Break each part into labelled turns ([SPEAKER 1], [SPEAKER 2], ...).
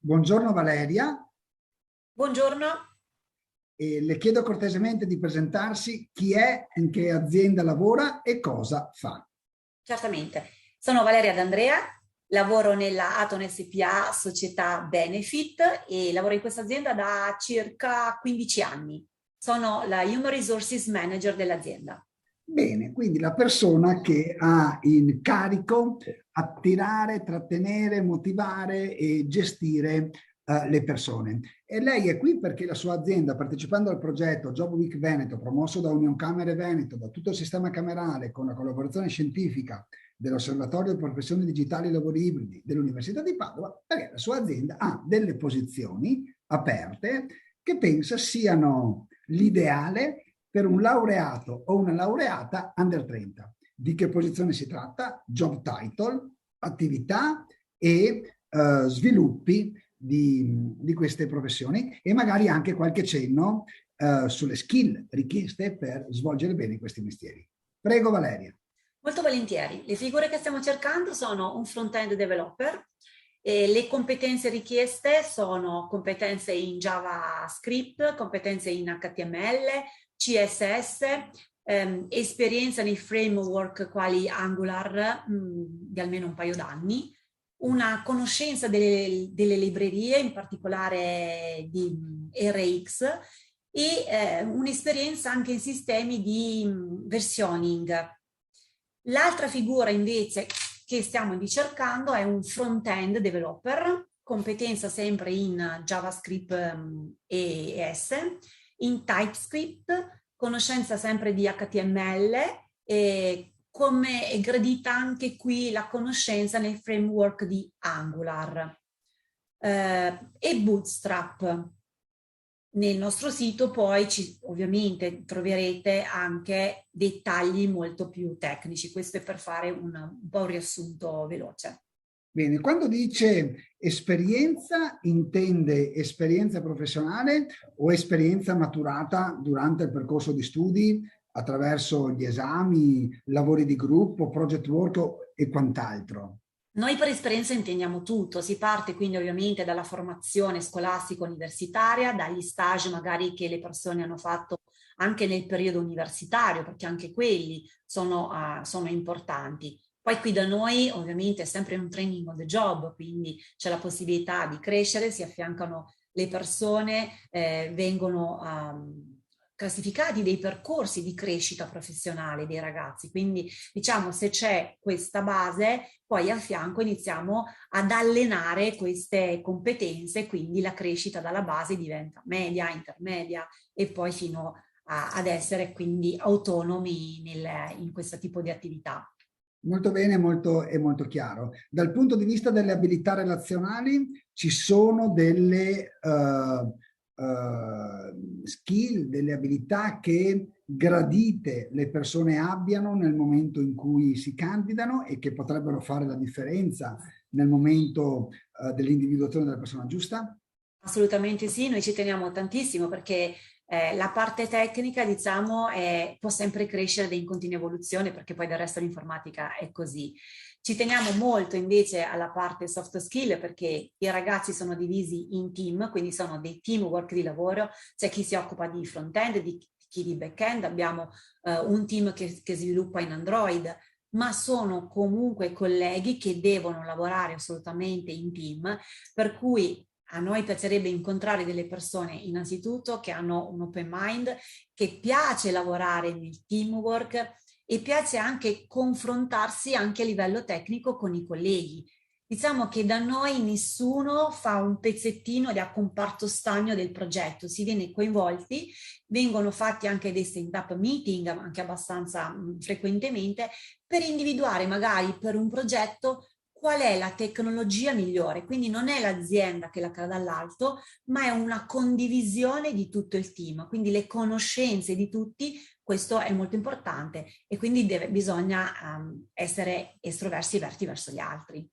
[SPEAKER 1] Buongiorno Valeria,
[SPEAKER 2] Buongiorno,
[SPEAKER 1] e le chiedo cortesemente di presentarsi chi è, in che azienda lavora e cosa fa.
[SPEAKER 2] certamente. Sono Valeria D'Andrea, lavoro nella Aton SPA Società Benefit e lavoro in questa azienda da circa 15 anni. Sono la Human Resources Manager dell'azienda.
[SPEAKER 1] Bene, quindi la persona che ha in carico attirare, trattenere, motivare e gestire le persone. E lei è qui perché la sua azienda, partecipando al progetto Job Week Veneto, promosso da Union Camere Veneto, da tutto il sistema camerale, con la collaborazione scientifica dell'Osservatorio di Professioni Digitali e Lavori Ibridi dell'Università di Padova, perché la sua azienda ha delle posizioni aperte che pensa siano l'ideale per un laureato o una laureata under 30. Di che posizione si tratta? Job title, attività e sviluppi di queste professioni e magari anche qualche cenno sulle skill richieste per svolgere bene questi mestieri. Prego Valeria.
[SPEAKER 2] Molto volentieri. Le figure che stiamo cercando sono un front-end developer e le competenze richieste sono competenze in JavaScript, competenze in HTML, CSS, esperienza nei framework quali Angular di almeno un paio d'anni, una conoscenza delle librerie, in particolare di RX, e un'esperienza anche in sistemi di versioning. L'altra figura invece che stiamo ricercando è un front-end developer, competenza sempre in JavaScript e ES, in TypeScript, conoscenza sempre di HTML e come è gradita anche qui la conoscenza nel framework di Angular e Bootstrap. Nel nostro sito poi ovviamente troverete anche dettagli molto più tecnici, questo è per fare un po' un riassunto veloce.
[SPEAKER 1] Bene, quando dice esperienza intende esperienza professionale o esperienza maturata durante il percorso di studi attraverso gli esami, lavori di gruppo, project work e quant'altro?
[SPEAKER 2] Noi per esperienza intendiamo tutto, si parte quindi ovviamente dalla formazione scolastica universitaria, dagli stage magari che le persone hanno fatto anche nel periodo universitario, perché anche quelli sono importanti. Poi qui da noi ovviamente è sempre un training on the job, quindi c'è la possibilità di crescere, si affiancano le persone, vengono classificati dei percorsi di crescita professionale dei ragazzi, quindi diciamo se c'è questa base poi a fianco iniziamo ad allenare queste competenze, quindi la crescita dalla base diventa media, intermedia e poi fino ad essere quindi autonomi in questo tipo di attività.
[SPEAKER 1] Molto bene, è molto chiaro. Dal punto di vista delle abilità relazionali ci sono delle skill, delle abilità che gradite le persone abbiano nel momento in cui si candidano e che potrebbero fare la differenza nel momento dell'individuazione della persona giusta?
[SPEAKER 2] Assolutamente sì, noi ci teniamo tantissimo perché la parte tecnica, diciamo, può sempre crescere ed è in continua evoluzione perché poi del resto l'informatica è così. Ci teniamo molto invece alla parte soft skill perché i ragazzi sono divisi in team, quindi sono dei teamwork di lavoro, c'è chi si occupa di front-end, chi di back-end, abbiamo un team che sviluppa in Android, ma sono comunque colleghi che devono lavorare assolutamente in team, per cui a noi piacerebbe incontrare delle persone innanzitutto che hanno un open mind, che piace lavorare nel teamwork e piace anche confrontarsi anche a livello tecnico con i colleghi. Diciamo che da noi nessuno fa un pezzettino da comparto stagno del progetto, si viene coinvolti, vengono fatti anche dei stand-up meeting, anche abbastanza frequentemente, per individuare magari per un progetto qual è la tecnologia migliore. Quindi non è l'azienda che la cala dall'alto, ma è una condivisione di tutto il team, quindi le conoscenze di tutti, questo è molto importante e quindi bisogna essere estroversi e aperti verso gli altri.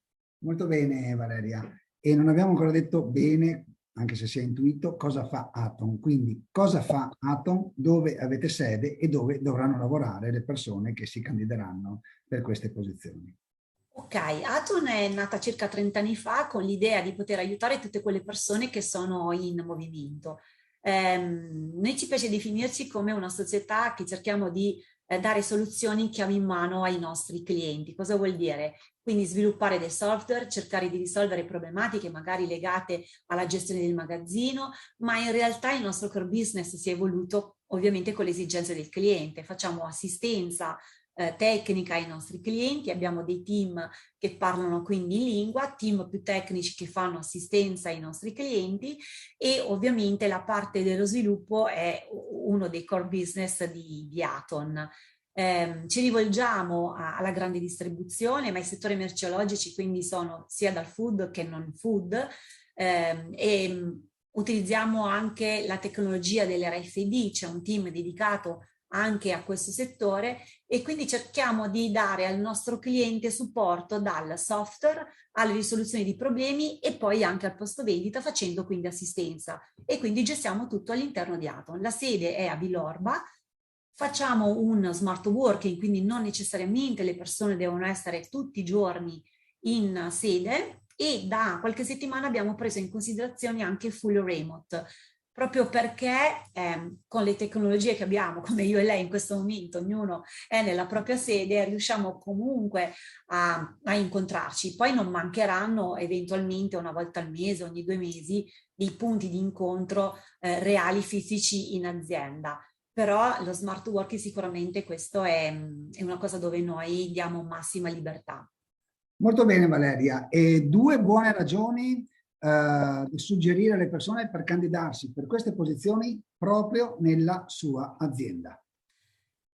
[SPEAKER 1] Molto bene Valeria, e non abbiamo ancora detto bene, anche se si è intuito, cosa fa Atom. Quindi cosa fa Atom, dove avete sede e dove dovranno lavorare le persone che si candideranno per queste posizioni.
[SPEAKER 2] Ok, Aton è nata circa 30 anni fa con l'idea di poter aiutare tutte quelle persone che sono in movimento. Noi ci piace definirci come una società che cerchiamo di dare soluzioni chiave in mano ai nostri clienti. Cosa vuol dire? Quindi sviluppare dei software, cercare di risolvere problematiche magari legate alla gestione del magazzino, ma in realtà il nostro core business si è evoluto ovviamente con le esigenze del cliente. Facciamo assistenza tecnica ai nostri clienti, abbiamo dei team che parlano quindi in lingua, team più tecnici che fanno assistenza ai nostri clienti e ovviamente la parte dello sviluppo è uno dei core business di Aton. Ci rivolgiamo alla grande distribuzione, ma i settori merceologici quindi sono sia dal food che non food utilizziamo anche la tecnologia dell'RFID, c'è un team dedicato anche a questo settore e quindi cerchiamo di dare al nostro cliente supporto dal software alle risoluzioni di problemi e poi anche al posto vendita facendo quindi assistenza e quindi gestiamo tutto all'interno di Aton. La sede è a Villorba, facciamo un smart working, quindi non necessariamente le persone devono essere tutti i giorni in sede e da qualche settimana abbiamo preso in considerazione anche full remote, proprio perché con le tecnologie che abbiamo, come io e lei in questo momento, ognuno è nella propria sede, riusciamo comunque a incontrarci. Poi non mancheranno eventualmente una volta al mese, ogni 2 mesi, dei punti di incontro reali fisici in azienda. Però lo smart working sicuramente questo è una cosa dove noi diamo massima libertà.
[SPEAKER 1] Molto bene Valeria, e due buone ragioni di suggerire alle persone per candidarsi per queste posizioni proprio nella sua azienda.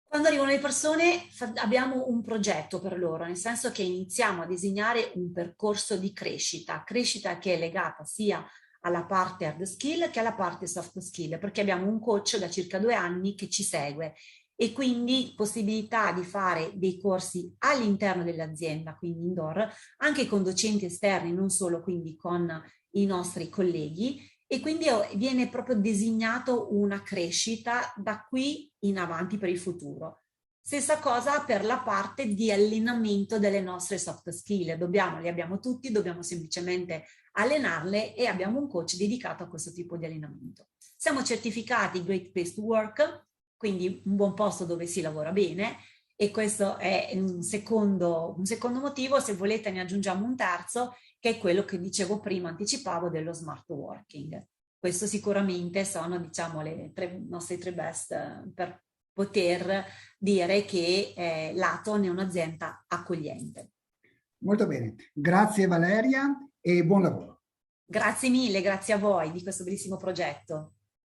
[SPEAKER 2] Quando arrivano le persone abbiamo un progetto per loro, nel senso che iniziamo a disegnare un percorso di crescita, crescita che è legata sia alla parte hard skill che alla parte soft skill, perché abbiamo un coach da circa 2 anni che ci segue e quindi possibilità di fare dei corsi all'interno dell'azienda, quindi indoor, anche con docenti esterni, non solo quindi con i nostri colleghi e quindi viene proprio designato una crescita da qui in avanti per il futuro. Stessa cosa per la parte di allenamento delle nostre soft skill. Li abbiamo tutti, dobbiamo semplicemente allenarle e abbiamo un coach dedicato a questo tipo di allenamento. Siamo certificati Great Place to Work, quindi un buon posto dove si lavora bene e questo è un secondo motivo. Se volete ne aggiungiamo un terzo, che è quello che dicevo prima, anticipavo dello smart working. Questo sicuramente sono, diciamo, le nostre tre best per poter dire che l'Aton è un'azienda accogliente.
[SPEAKER 1] Molto bene, grazie Valeria e buon lavoro.
[SPEAKER 2] Grazie mille, grazie a voi di questo bellissimo progetto.